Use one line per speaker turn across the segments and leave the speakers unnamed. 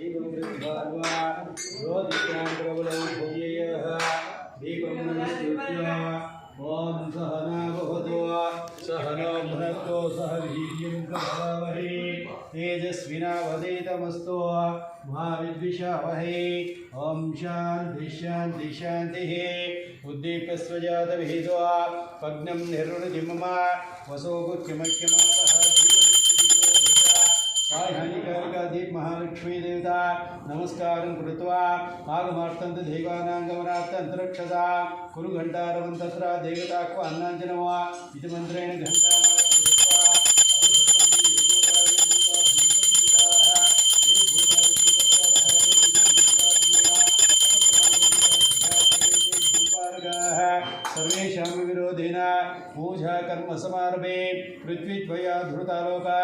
दीपं कृत्वा ज्योतिषां प्रबलं भूयः दीपं नमस्कृत्य ॐ सहना भवतु सहनो भुनक्तु सह वीर्यं करवावहै तेजस्विनावधीतमस्तु मा विद्विषावहै ॐ शान्ति शान्ति शान्तिः उद्दीप्य स्वजातविहितो पग्नं निर्वृति मम वसोगुच्यमख्यमावह हानिकारिकादीप महालक्ष्मी देवता नमस्कारं कृत्वा आगमार्थं देवानां गमनार्थ अंतरक्षसा कुरु घंटारवं तत्र देवताक्व अन्नाञ्जनवा इति मन्त्रेण घंटानादं कृत्वा सर्वेषां विरोधेन पूजा कर्म समारभे पृथ्वी त्वया धृतालोका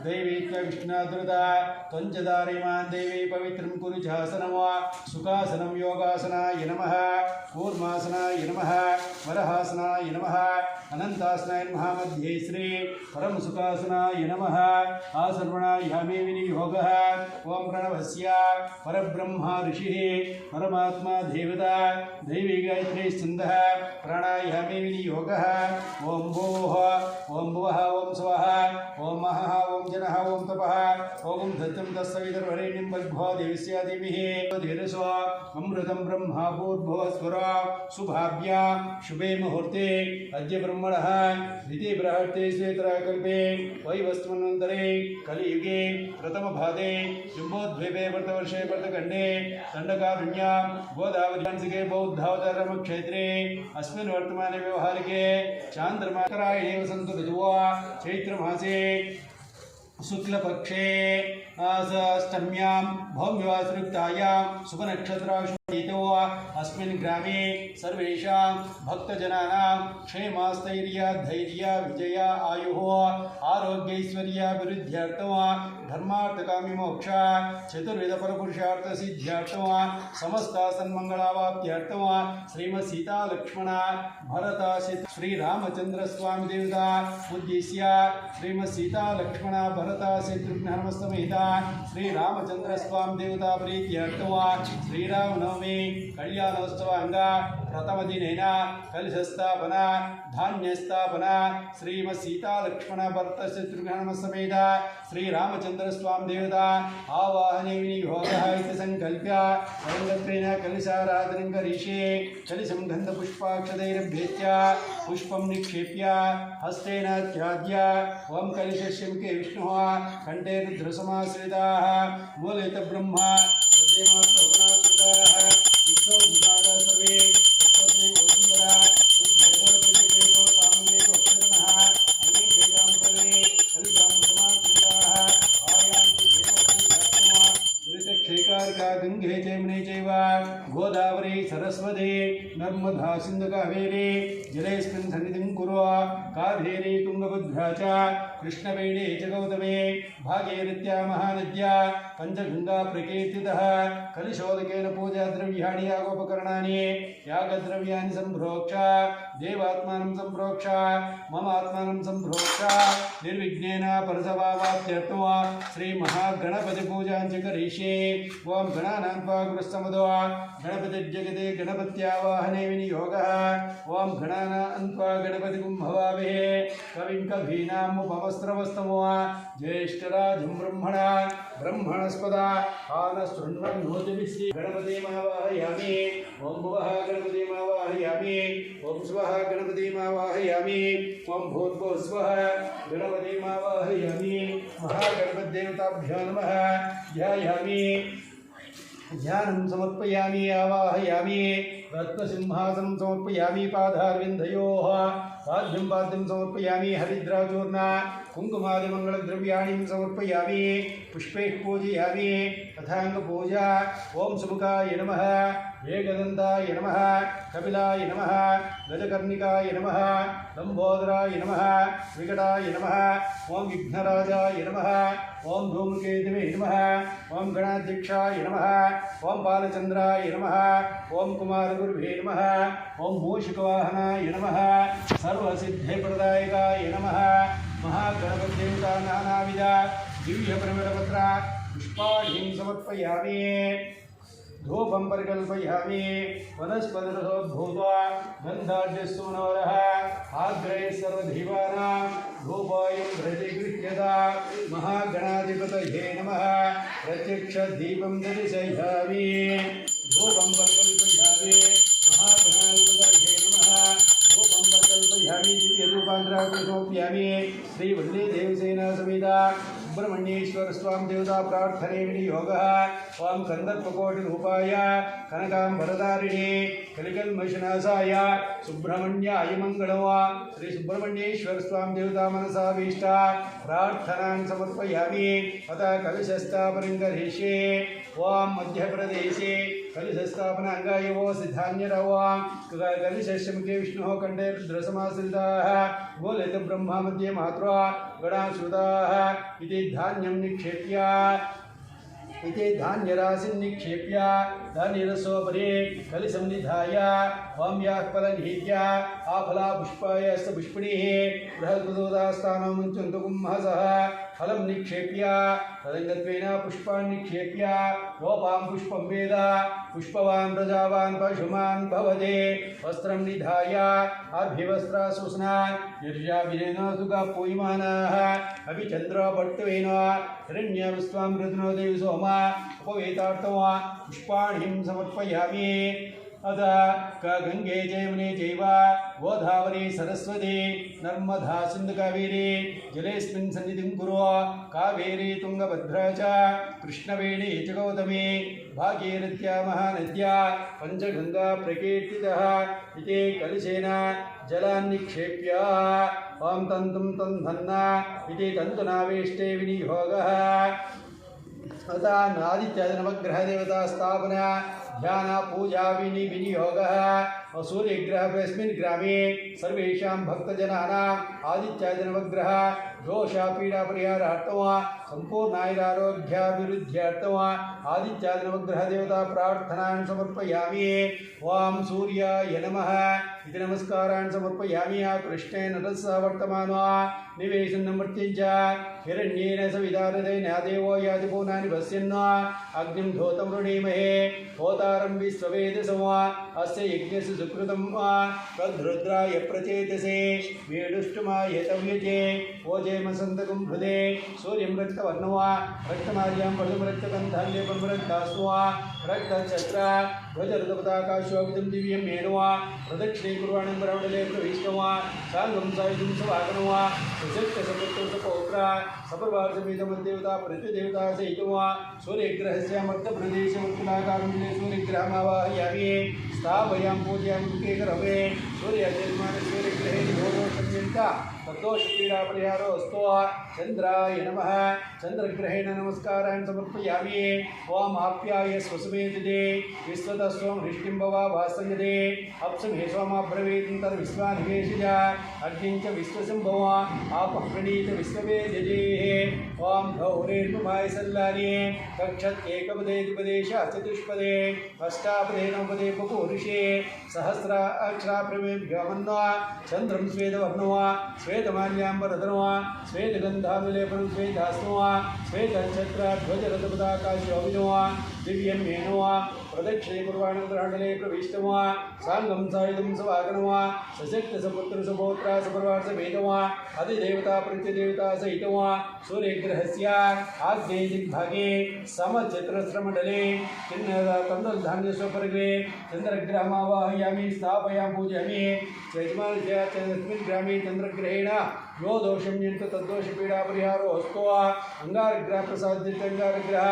दैवी विष्णुना धृता त्वञ्चदारिमान् देवी पवित्रं कुरु चासनं सुखासनं योगासनाय नमः कूर्मासनाय नमः वरहासनाय नमः अनंतासनाय नमः मध्ये श्री परम सुखासनाय नमः आसर्वणायामे विनियोगः ओम प्रणवस्य परब्रह्मा ऋषिः परमात्मा देवता दैवी गायत्री छन्दः प्राणायामे विनियोगः ओम भूः ओम भुवः ओम स्वः ओम महः ओम जनः ओम तपः ओम धत्तं तस्सवितर्वरेण्यं भर्गो देवस्य धीमहि धीरसो अमृतं ब्रह्मा भूर्भुवस्वरा शुभाभ्यां शुभे मुहूर्ते अद्य ब्रह्मणः द्वितीय बृहत्ते श्वेतराकल्पे वैवस्वनन्तरे कलियुगे प्रथमभागे जम्बोद्वीपे वर्तवर्षे वर्तखण्डे दण्डकारण्यां गोदावरींसिके बौद्धावतारक्षेत्रे अस्मिन् वर्तमाने व्यवहारिके चान्द्रमाकरायणे वसन्त ऋतुः चैत्रमासे शुक्लपक्षे अष्टम्यां भौम्यवासृक्तायां शुभनक्षत्राशु अस्मिन् ग्रामे सर्वेषां भक्तजनानां क्षेमस्थैर्य धैर्य विजय आयुः आरोग्यैश्वर्याभिवृद्ध्यर्थं धर्मार्थकाममोक्ष चतुर्विध परपुरुषार्थ सिद्ध्यर्थं समस्त सन्मंगलावाप्त्यर्थं श्रीमद् सीता लक्ष्मण भरत श्रीरामचंद्र स्वामी देवता उद्देश्य श्रीमद् सीता लक्ष्मण भरत शत्रुघ्न समेत श्रीरामचंद्र स्वामी देवता प्रीत्यर्थं श्रीरामनवमी कल्याणोत्सव अंग प्रथम दिनेन कलशस्थापना धान्यस्थापना श्रीमद् सीता लक्ष्मण भरत शत्रुघ्न समेत श्रीरामचंद्र स्वामी देवता आवाहने विनियोगः इति संकल्प्य वरंगत्वेन कलशाराधनं करिष्ये कलशं गन्धपुष्पाक्षतैरभ्येत्य पुष्पं निक्षेप्य हस्तेन त्याज्य ओम कलशस्य मुखे विष्णुः कंठे रुद्रसमाश्रिताः मूलेत ब्रह्मा गंगे चैमने चैव गोदावरी सरस्वती नर्मदा सिंधु कावेरी जलेस्मिन् सन्निधिं कुरु कावेरी तुंगभद्रा च कृष्णवेणी च गौतमे भागीरथ्या महानद्या पंचगंगा प्रकीर्तितः कलशोदकेन पूजा द्रव्याणि यागोपकरणानि यागद्रव्याणि संप्रोक्ष देवात्मानं संप्रोक्ष मम आत्मानं संप्रोक्ष निर्विघ्नेन परसवाप्त्यर्थं श्री महागणपति पूजां च करिष्ये ओम गणानां गुरुस्तमदो गणपतिर्जगते गणपत्यावाहने विनियोगः ओम गणानां गणपतिं भवामहे कविं कवीनामुपमस्त्रवस्तमो ज्येष्ठराजं ब्रह्मणा ब्रह्मणस्पदा आनशृण्वन्नोतिभिः गणपतिमावाहयामि ओम भुवः गणपतिमावाहयामि ओम स्वः गणपतिमावाहयामि ओम भूर्भुवस्वः गणपतिमावाहयामि महागणपतिदेवताभ्यो नमः ध्यायामि ध्यानं समर्पयामि आवाहयामि रत्नसिंहासनं समर्पयामि पादारविन्दयोः पाद्यं समर्पयामि हरिद्राचूर्ण कुङ्कुमादिमङ्गलद्रव्याणि समर्पयामि पुष्पैः पूजयामि तथाङ्गपूजा ओम सुमुखाय नमः एकदन्ताय नमः कपिलाय नमः गजकर्णिकाय नमः लंबोदराय नमः विकटाय नमः ओम विघ्नराजाय नमः ओम धूमकेतवे नमः ओम गणाध्यक्षाय नमः ओम बालचंद्राय नमः ओम कुमारगुरुवे नमः ओम मूषिकवाहनाय नमः सर्वसिद्धिप्रदायकाय नमः महागणपतिदेवता नानाविध दिव्य प्रमिडपत्र पुष्प पुष्पाणिं समर्पयामि धूपं परिकल्पयामि वनस्पतिरसोद्भूत्वा गन्धाढ्यस्तुमनोरः आग्रहे सर्वधीवानां धूपायं प्रतिगृह्यता महागणाधिपतये नमः प्रत्यक्षदीपं दर्शयामि धूपं परिकल्पयामि महागणाधिपतये नमः धूपं परिकल्पयामि दिव्यधूपान्तरावृतं समर्पयामि श्रीवल्लीदेवसेना समेता सुब्रह्मण्येश्वर स्वामी देवता प्रार्थने विनियोगः ओं कंदर्पकोटिरूपाय कनकांबरधारिणे कलिकल्मषनाशाय सुब्रह्मण्याय मंगलो श्री सुब्रह्मण्येश्वर स्वामी देवता मनसाभीष्ट प्रार्थनां समर्पयामि अतः कलशस्थापनं करिष्ये ओं मध्यप्रदेशे कलशस्थापना अंगाय वो सिद्धान्यरवां कलशमुखे विष्णुः कंठे रुद्रसमाश्रिताः गोलित ब्रह्मा मध्ये मात्रा गणाश्रुताः इति धान्यं निक्षेप्य इति धान्यराशिं निक्षेप्य धान्यरसोपरि कलशं निधाय ओं याः फलनिहित्य आफला पुष्पाय पुष्पिणीः बृहद्बुधोदास्थानं मुञ्चन्तु कुम्भसः फलं निक्षेप्य तदङ्गत्वेन पुष्पान् निक्षेप्य गोपां पुष्पं वेद पुष्पवान् प्रजावान् पशुमान् भवते वस्त्रं निधाय अभिवस्त्रासुस्नान् निर्याविनेन सुखपूयमानाः अभिचन्द्रपट्टवेन हिरण्यविश्वामृतनो देवि सोम उपवेतार्थं पुष्पाणिं समर्पयामि अथ गंगे जयमुने चैव गोदावरी सरस्वती नर्मदा सिंधु कावेरी जलेस्मिन् सन्निधिं कुरु कावेरी तुंगभद्रा च कृष्णवेणी च गौतमी भागीरथ्या महानद्या पंचगंगा प्रकीर्तितः इति कलशेन जलान् निक्षेप्य ओं तन्तुं तन्धन्ना इति तन्तुनावेष्टे विनियोगः अतः आदित्यादिनवग्रहदेवता स्थापना ध्यान पूजा विनियोगः सूर्यग्रहस्मिन् ग्रामे सर्वेषां भक्तजनानां आदित्यादिनवग्रह दोषपीडापरिहारार्थं सम्पूर्णायुरारोग्याभिवृद्ध्यर्थं आदित्यादिनवग्रहदेवता प्रार्थनां समर्पयामि ओं सूर्याय नमः इति नमस्कारान् समर्पयामि कृष्णेन रसः वर्तमानो निवेशनं मर्त्यञ्च हिरण्येन सविदारतेन देवो याति भुवनानि पश्यन् अग्निं धोतं वृणीमहे होतारं विश्ववेदसं अस्य यज्ञस्य सुकृतं तद्रुद्राय प्रचेतसे वेडुष्टुमाय तव्यजे ओजेमसन्तकं हृदे सूर्यं रक्तवर्णो रक्तमार्यां पदं रक्तगन्धाल्यपं रक्तास्व रक्तचक्र ध्वजरथपताकाशोभितं दिव्यं मेणुवा प्रदक्षिणे कुर्वाणं ब्रह्मण्डले प्रविष्टवा साङ्गं सायुधं सवागणवा सुशक्तसपुत्रसपौत्र सपर्वार्षमेतमद्देवता प्रतिदेवता सहितवा सूर्यग्रहस्य मध्यप्रदेशवर्तुलाकारं सूर्यग्रहमावाहयामि स्थापयां पूजयां मुखेकरवे सूर्यजन्मानसूर्यग्रहे निभोदोषम्यन्त तद्दोषपीडापरिहारोऽस्तु चन्द्राय नमः चन्द्रग्रहेण नमस्कारान् समर्पयामि ओं आप्याय स्वसमेतते विश्वतस्वं हृष्टिं भवा भासयते अप्समे सोमाब्रवीतन्तर्विश्वानिवेशिज अग्निं च विश्वसंभव आपप्रणीत विश्ववेदजेः ओं गौरेर्नुमाय सल्लानि कक्षत्येकपदे द्विपदेश चतुष्पदे अष्टापदे नवपदे बपुरुषे सहस्राक्षराप्रमेभ्यो चन्द्रं श्वेतवर्णो श्वेतमाल्याम्बरधनो श्वेतगन्धानुलेपनं श्वेतास्नो श्वेतच्छत्राध्वजरथपताकाशोभिनो दिव्यं मेनो प्रदक्षिणे कुर्वाणं ग्रहणले प्रविष्टो साङ्गं सायुधं सवागणो सशक्तसपुत्रसपौत्र सपर्वार्षभेदो अधिदेवता प्रत्यदेवता सहितो सूर्यग्रहस्य आग्नेये दिग्भागे समचत्रस्रमण्डले तन्दधान्यस्वपर्गे चन्द्रग्रहमावाहयामि स्थापयां पूजयामि यजमानस्मिन् ग्रामे चन्द्रग्रहेण यो दोषं यन्त तद्दोषपीडापरिहारोऽस्तु अंगारग्रहप्रसादितङ्गारग्रह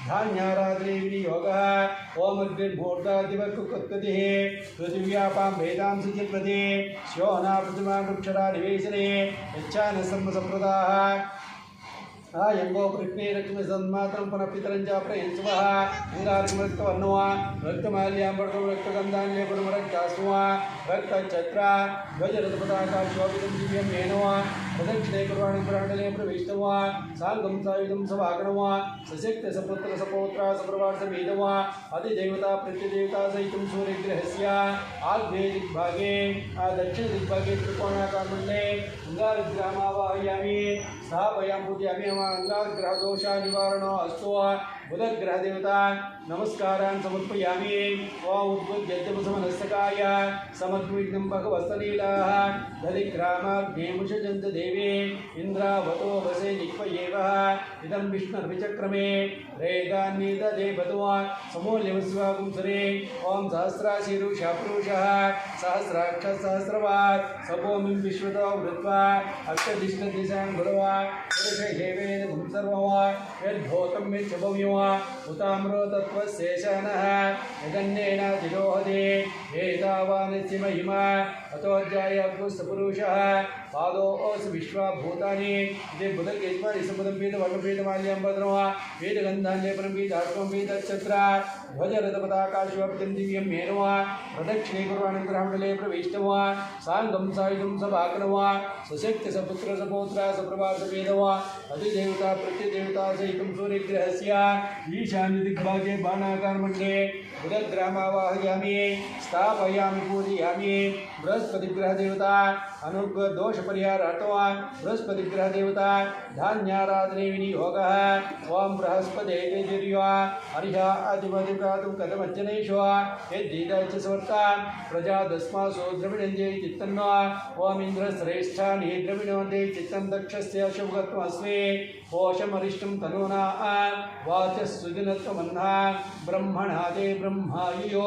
धान्याराधने विनियोगः ओम अग्निर्मूर्धादिवक्कुत्कतिः पृथिव्यापां वेदांसि चिप्रति श्योना प्रतिमा वृक्षरा निवेशने यच्छानसम्प्रदाः यंगो प्रज्ञे लक्ष्मी सन्मात्रं पुनः पितरं च प्रयन्स्वः अंगारकमरक्तवर्णो रक्तमाल्याम्बरं रक्तगन्धान्लेपनं रक्तास्व रक्तच्छत्र ध्वजरथपताकाशोभितं दिव्यं मेनो प्रदक्षिणे कुर्वाणि कुराण्डले प्रविष्टं वा साङ्गं सायुधं सवागणं वा सशक्ति सपुत्र सपौत्रा सप्रवार समेतं वा अधिदेवता प्रत्यदेवता सहितं सूर्यग्रहस्य आग्नेय दिग्भागे दक्षिण दिग्भागे त्रिकोणाकारमण्डले अंगारग्रहमावाहयामि स्थापयामि पूजयामि अंगारग्रहदोषा निवारणो अस्तु बुधग्रह देवता नमस्कारान् समर्पयामि ओम उद्बुद्धमनस्तकाय समग्विघ्नं भगवस्तलीलाः दलिग्रामाग्नेमुषजन्त देवी इन्द्रावतो वसे निक्वयेव इदं विष्णुर्विचक्रमे रेदान्निदधे बतुवा समूल्यमस्वागुंसरे ओम सहस्राशीरुषा पुरुषः सहस्राक्ष सहस्रवात् सभूमिं विश्वतो वृत्वा अष्टदिष्टदिशां गुरवा पुरुषहेवेन सर्ववा यद्भूतं यच्छभव्यो उताम्रो तत्त्वशेषानः यदन्नेन तिरोहदे एतावानस्य महिमा अतोऽध्याय पुरुषः पादोऽसि विश्वभूतानि इति बुधकेश्वर इसमुदं पीठ वर्णपीठमाल्यं भद्रवा वेदगन्धान्यपनं पीठात्मं पीठच्छत्र ध्वजरथपताकाशव्याप्तिं दिव्यं मेनवा प्रदक्षिणे कुर्वाणि ग्रहमण्डले प्रविष्टवा साङ्गं सायुधं सभाकणवा सशक्ति सपुत्र सपौत्र सप्रभार समेतवा अधिदेवता प्रत्यदेवता सहितं सूर्यग्रहस्य ईशान्य दिग्भागे बाणाकारमण्डले बुधग्रामावाहयामि स्थापयामि पूजयामि बृहस्पतिग्रह देवता अनुग्रह दोष परिहारार्थं बृहस्पतिग्रह देवता धान्याराधने विनियोगः ओम बृहस्पते तेजर्या हरिः आदिमधिकातुं कथमर्चनेषु यद्दीदाच समर्था प्रजादस्मासु द्रविणञ्जय चित्तन्नो ओम इन्द्रश्रेष्ठानि द्रविणोदे चित्तं दक्षस्य शुभत्वमस्मि पोषमरिष्टं तनूना वाचस्सुदिनत्वमन्ना ब्रह्मणादे ब्रह्मायो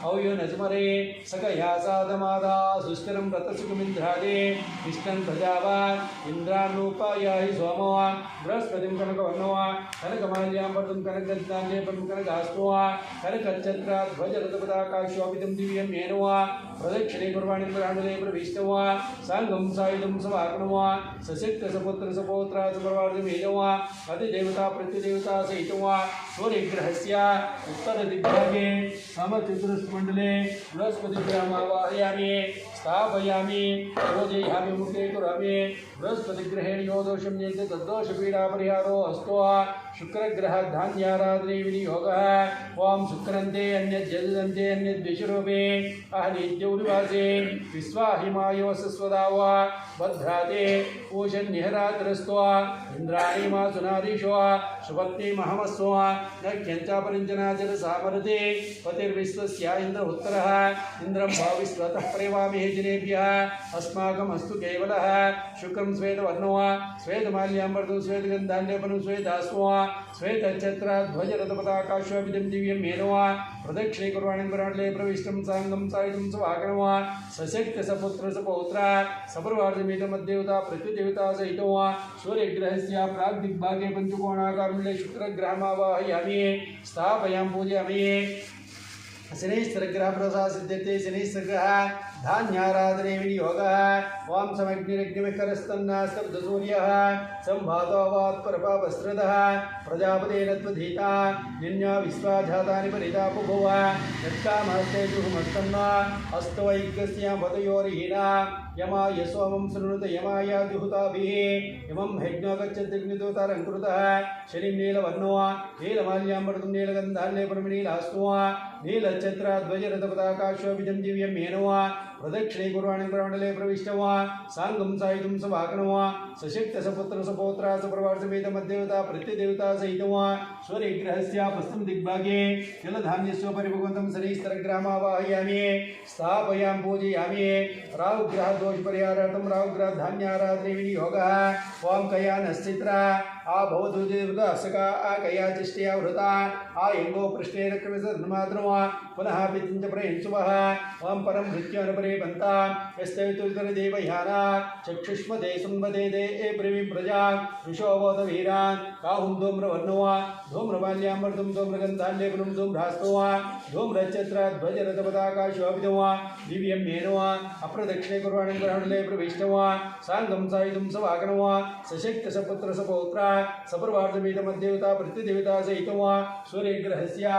अव्यो नजमरे सकया साधमादा सुस्थिरं रतसुखमिन्द्रादे इष्टं प्रजावान् इन्द्रानूपायाहि सोमो बृहस्पतिं कनकवर्णो कनकमाल्याम्बरं कनकगन्धान्यपं कनकास्तो कनकच्छत्राध्वजरथपताकाशोभितं दिव्यं येनो प्रदक्षिणे कुर्वाणि ग्रहाण्डले प्रविष्टो साङ्गं सायुधं सवाकणो सशक्ति सपुत्र सपौत्र सप्रवार्धमेनो अधिदेवता प्रत्यदेवता सहितं सूर्यग्रहस्य उत्तरदिग्भागे समचतुष्मण्डले बृहस्पतिग्रहमावाहयामि स्थापयामि पूजयामि मुखे कुरामि बृहस्पतिग्रहेण यो दोषं यन्ते तद्दोषपीडापरिहारो अस्तु शुक्रग्रह धान्याराधने विनियोगः ओम शुक्रन्ते अन्यज्जलन्ते अन्यद्विषरूपे अहनित्यौर्वासे विश्वाहिमायो सस्वदाव भद्राते पूषन्निहरात्रस्त्व इंद्राणि मा सुनारीशो सुभक्ति महमस्व नख्यञ्चा परिञ्जनाचल सामरते पतिर्विश्वस्य इन्द्र उत्तरः इन्द्रं भाविस्वतः प्रेवामि जनेभ्यः अस्माकमस्तु केवलः शुक्रं श्वेतवर्णो श्वेतमाल्याम्बरं श्वेतगन्धान्यपनं श्वेतास्व श्वेतच्छत्राध्वजरथपताकाशोभितं दिव्यं मेनो प्रदक्षिणे कुर्वाणि ग्रहाण्डले प्रविष्टं साङ्गं सायुधं सवाकणो सशक्ति सपुत्र सपौत्र सप्रवार्धमेतमद्देवता प्रत्यदेवता सहितो सूर्यग्रहस्य प्राग्दिग्भागे पञ्चकोणाकारमण्डले शुक्रग्रहमावाहयामि स्थापयामि पूजयामि शनैश्चरग्रह प्रसाद सिद्ध्यते शनैश्चरग्रह धान्याराधने विनियोगः ओम समग्निरग्निमिकरस्तन्नास्तब्धसूर्यः संभातोवात्परपावस्त्रदः प्रजापतेन त्वधीता निन्या विश्वाजातानि परिता पुभुव यत्कामहस्ते जुहुमस्तन्न अस्तवैक्यस्य पतयोर्हीना यमाय सोमं शृणुत यमाय जुहुताभिः इमं यज्ञो गच्छत्यग्निदूतारं कुरुतः शनिं नीलवर्णो नीलमाल्याम्बरं नीलगन्धाल्लेपनं नीलास्तो नीलच्छत्राध्वजरथपताकाशोभितं दिव्यं मेनो प्रदक्षिणे कुर्वाणि ग्रहाण्डले प्रविष्टो साङ्गं सायुधं सवाकणो सशक्ति सपुत्र सपौत्र सप्रवार्धमेतमद्देवता प्रत्यदेवता सहितं सूर्यग्रहस्य पश्चिम दिग्भागे जलधान्यस्य परिभवन्तं शनैश्चरग्रहमावाहयामि स्थापयामि पूजयामि राहुग्रह दोष परिहारार्थं राहुग्रह धान्याराधने विनियोगः ओम कयानश्चित्रा आ भवदुदेवता सका आ कया चिष्टया वृता आ इंगो पृष्ठे रक्तविसर्जनमात्रमा पुनः पितृञ्च प्रयंसुवः ओम परम मृत्योनुपरे बन्ता यस्तवितुतर देवयाना चक्षुष्मदे सुन्वदे दे ए ब्रवीं प्रजा विशोवोत वीरान् काहुं धूम्रवर्णो धूम्रमाल्याम्बरं धूम्रगन्धाल्लेपनं धूम्रास्तो धूम्रच्छत्राध्वजरथपताकाशोभितो दिव्यं मेनो अप्रदक्षिणे कुर्वाणि ग्रहाण्डले प्रविष्टो साङ्गं सायुधं सवाकणो सशक्ति सपुत्र सपौत्र सपर्वार्धमेतमद्देवता प्रत्यदेवता सहितं सूर्यग्रहस्य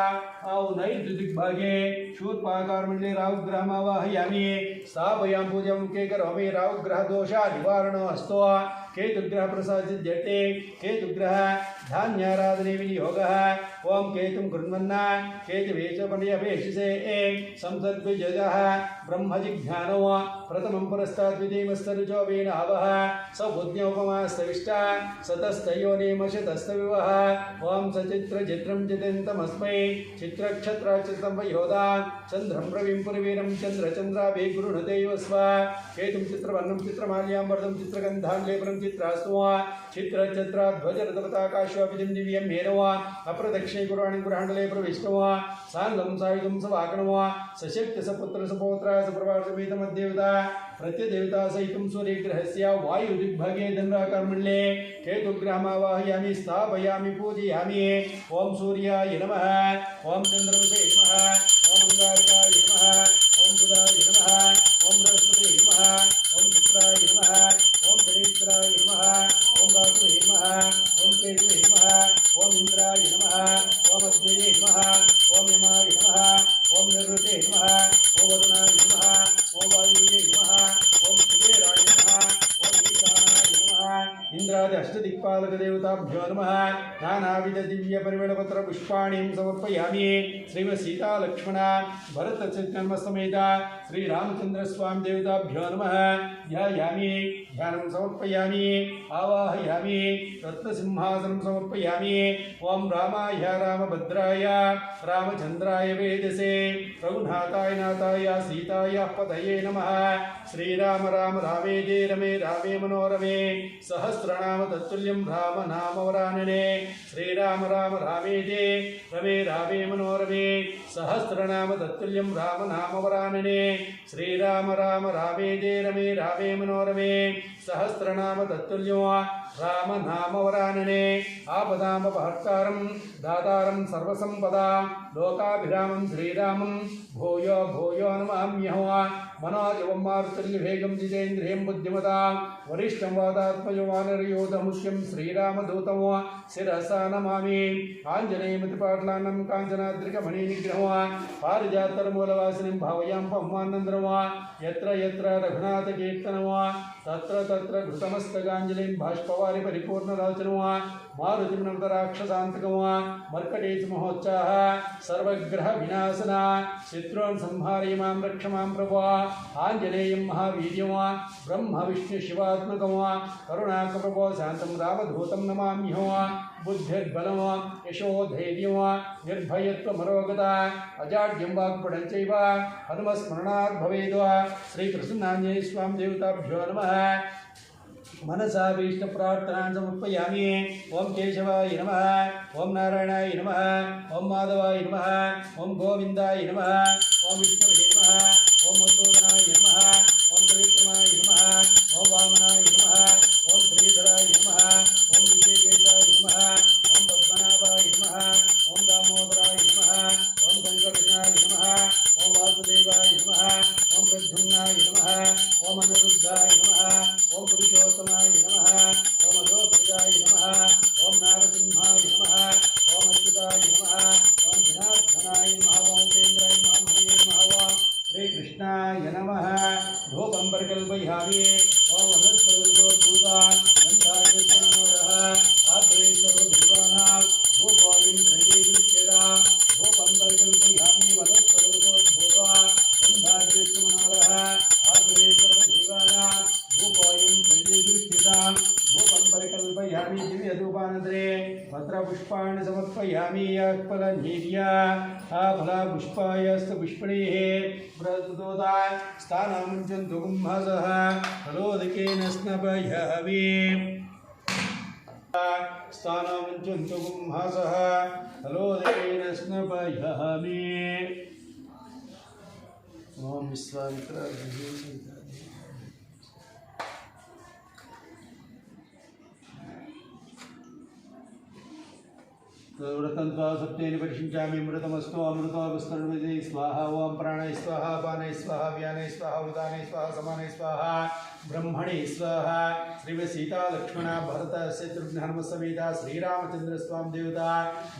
नैऋदिग्भागे शूर्पाकारमण्डले राहुग्रहमावाहयामि स्थापयां पूजां मुखे करोमि राहुग्रहदोषनिवारणो केतुग्रह प्रसादित्यर्थे केतुग्रह धान्याराधने विनियोगः ओं केतुं कृण्वन्न केतुवेचपर्यपेक्षिसे संसद्विजयः ब्रह्मजिज्ञानो प्रथमं पुरस्ताद्विधीमस्तरुजो वेनावः सबुद्ध्योपमास्तविष्टा सतस्तयोनिमशतस्तविवः ओं सचित्रचित्रं चितन्तमस्मै चित्रक्षत्रचित्रं वयोदा चन्द्रं रविं पुरवीरं चन्द्रचन्द्राभि गुरुणतेव स्व केतुं चित्रवर्णं चित्रमाल्यां वर्धं चित्रगन्धां लेपनं चित्रास्तु चित्रचत्राध्वजरथपताकाश्वापिदिं दिव्यं हेनव अप्रदक्षिणे गुरुवाणी गुरुहाण्डले प्रविष्टो साङ्गं सायुधं सवाकणो सशक्ति सपुत्र सपौत्र सप्रभासमेतमद्देवता प्रत्यदेवता सहितं सूर्यग्रहस्य वायुदिग्भागे दण्डाकर्मण्डले केतुग्रहमावाहयामि स्थापयामि पूजयामि ओं सूर्याय नमः ओं चन्द्रमसे नमः ओं अंगारकाय नमः ओं बुधाय नमः ओं बृहस्पतये नमः ओं शुक्राय नमः ओं शनीश्वराय नमः ओं राहुवे नमः ओं केतुवे नमः ओं इंद्राय नमः ओं अग्नये नमः ओं यमाय नमः ओं निरुते नमः ओं वरुणाय नमः ओं वायुवे नमः ओं कुबेराय नमः ओं ईशानाय नमः इंद्रादि अष्टदिक्पालकदेवताभ्यो नमः नानाविधदिव्यपरिमलपत्रपुष्पाणिं समर्पयामि श्रीमसीता लक्ष्मण भरतचन्द्रसमेत श्रीरामचन्द्रस्वामी देवताभ्यो नमः ध्यायामि ध्यानं समर्पयामि आवाहयामि रत्नसिंहासनं समर्पयामि ओं रामाय रामभद्राय रामचन्द्राय वेदसे रघुनाथाय नाथाय सीताय पतये नमः श्रीराम राम रामेति रमे रामे मनोरमे सहस्रनाम तत्तुल्यं राम नाम वरानने श्रीराम राम रामेति रमे रामे मनोरमे सहस्रनाम तत्तुल्यं राम नाम वरानने श्रीराम राम रामेति रमे रामे मनोरमे सहस्रनाम तत्तुल्यो राम नाम वरानने आपदामपहर्तारं दातारं सर्वसंपदा लोकाभिरामं श्रीरामं भूयो भूयो नमाम्यहं मनोजवं मारुतुल्यवेगं जितेन्द्रियं बुद्धिमतां वरिष्ठं वातात्मजं वानरयोधमुख्यं श्रीरामदूतं शिरसा नमामि आञ्जनेयमितिपाटलानं काञ्चनाद्रिकमणिनिग्रहं पारिजातरमूलवासिनीं भावयां पवमानन्दं यत्र यत्र रघुनाथकीर्तनं तत्र तत्र घृतमस्तकाञ्जलिं बाष्पवारि परिपूर्णलोचनं मारुतिं नमतराक्षसान्तकं मर्कटेश महोत्साह सर्वग्रहविनाशना शत्रून् संहारय मां रक्ष मां प्रभो आञ्जनेयं महावीर्यं ब्रह्म विष्णु शिवात्मकं करुणाकप्रभो शान्तं रामदूतं नमाम्यहं बुद्धिर्बलं यशो धैर्यं निर्भयत्वमरोगता अजाड्यं वाक्पटञ्चैव हनुमस्मरणात् भवेद् श्रीप्रसन्नाञ्जनेयस्वामी देवताभ्यो नमः मनसा भीष्टप्रार्थनां समर्पयामि ओं केशवाय नमः ओं नारायणाय नमः ओं माधवाय नमः ओं गोविन्दाय नमः ओं विष्णवे नमः ओं मधुसूदनाय नमः ओं त्रिविक्रमाय नमः ओं वामनाय नमः ओं श्रीधराय नमः ओं ऋषिकेशाय नमः ओं पद्मनाभाय नमः ओं दामोदराय नमः ओं शङ्करकृष्णाय नमः ओं वासुदेवाय नमः ओं प्रद्युम्नाय नमः ओं अनिरुद्धाय नमः ओं पुरुषोत्तमाय नमः ओं अलोकजाय नमः ओं नारसिंहाय नमः ओं अच्युताय नमः ओं जनार्दनाय नमः ओं उपेन्द्राय नमः हरे नमः श्रीकृष्णाय नमः धूपं परिकल्पयामि ओं वनस्पतिर्गोद्भूता गन्धायुक्तमोरः आग्रे सर्वदेवानां धूपोऽयं प्रैवेदृश्येदा धूपं परिकल्पयामि वनस्पतिर्गोद्भूता गन्धायुक्तमोरः आग्रे सर्वदेवानां धूपोऽयं प्रैवेदृश्येदा धूपं परिकल्पयामि दिव्यधूपानन्तरे पत्रपुष्पाणि समर्पयामि फलनीर्या फलपुष्पायस्तु पुष्पणेः बृहद्दोता स्थानामुञ्चन्तु कुम्भसः फलोदकेन स्नपयामि स्थानामुञ्चन्तु कुम्भसः फलोदकेन स्नपयामि ॐ विश्वामित्राय व्रतं त्वा सप्तेन परिशिञ्चामि मृतमस्तु अमृतमस्तर्वजे स्वाहा ओं प्राणय स्वाहा पानय स्वाहा व्यानय स्वाहा उदानय स्वाहा समानय स्वाहा ब्रह्मणे स्वाहा श्री सीता लक्ष्मण भरत शत्रुघ्न हनुम समेत श्रीरामचंद्र स्वामी देवता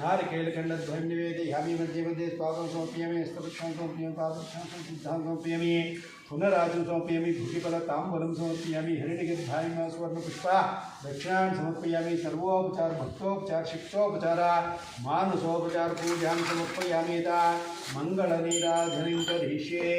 नारिकेलखण्डद्वयं निवेदयामि मध्ये मध्ये स्वागतं समर्पयामि हस्तपुष्पाणि समर्पयामि पादरक्षां सिद्धां समर्पयामि पुनराजं समर्पयामि भूषिफलताम्बूलं समर्पयामि हिरण्यगर्भाय स्वर्णपुष्पा दक्षिणां समर्पयामि सर्वोपचार भक्तोपचार शिक्षोपचार मानसोपचार पूजां समर्पयामि यथा मंगलनीराजनं करिष्ये।